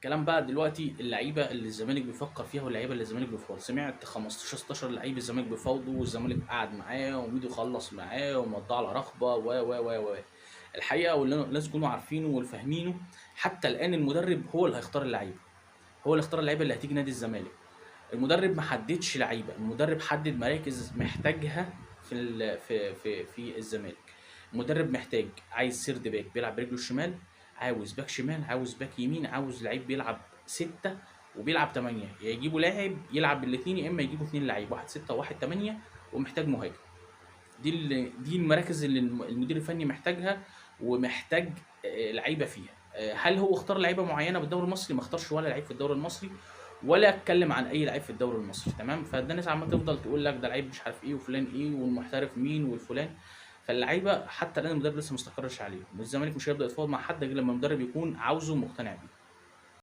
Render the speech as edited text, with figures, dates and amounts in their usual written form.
الكلام بقى دلوقتي اللعيبه اللي الزمالك بيفكر فيها واللعيبه اللي الزمالك بيفاوض. سمعت 15 16 لعيب الزمالك بيفاوضوا والزمالك قعد معاه وميدو خلص معاه ومضى على رغبه و الحقيقه واللي لازم تكونوا عارفينه والفاهمينه، حتى الان المدرب هو اللي هيختار اللعيبه، هو اللي اختار اللعيبه اللي هتيجي نادي الزمالك. المدرب ما حددش لعيبه، المدرب حدد مراكز محتاجها في الزمالك. المدرب محتاج، عايز سيرد باك بيلعب برجله الشمال، عاوز باك شمال، عاوز باك يمين، عاوز لعيب بيلعب ستة وبيلعب تمانية، يا يجيبوا لاعب يلعب بالاثنين يا اما يجيبوا اتنين لعيب، واحد ستة وواحد تمانية، ومحتاج مهاجم. دي المراكز اللي المدير الفني محتاجها، ومحتاج لعيبه فيها. هل هو اختار لعيبه معينه بالدوري المصري؟ ما اختارش ولا لعيب في الدوري المصري، ولا اتكلم عن اي لعيب في الدوري المصري. تمام، فده الناس عماله تفضل تقول لك ده لعيب مش عارف ايه وفلان ايه والمحترف مين والفلان. فاللعيبه حتى الان المدرب لسه ما استقرش عليه، والزمالك مش هيبدا يتفاوض مع حد غير لما المدرب يكون عاوزه ومقتنع بيه.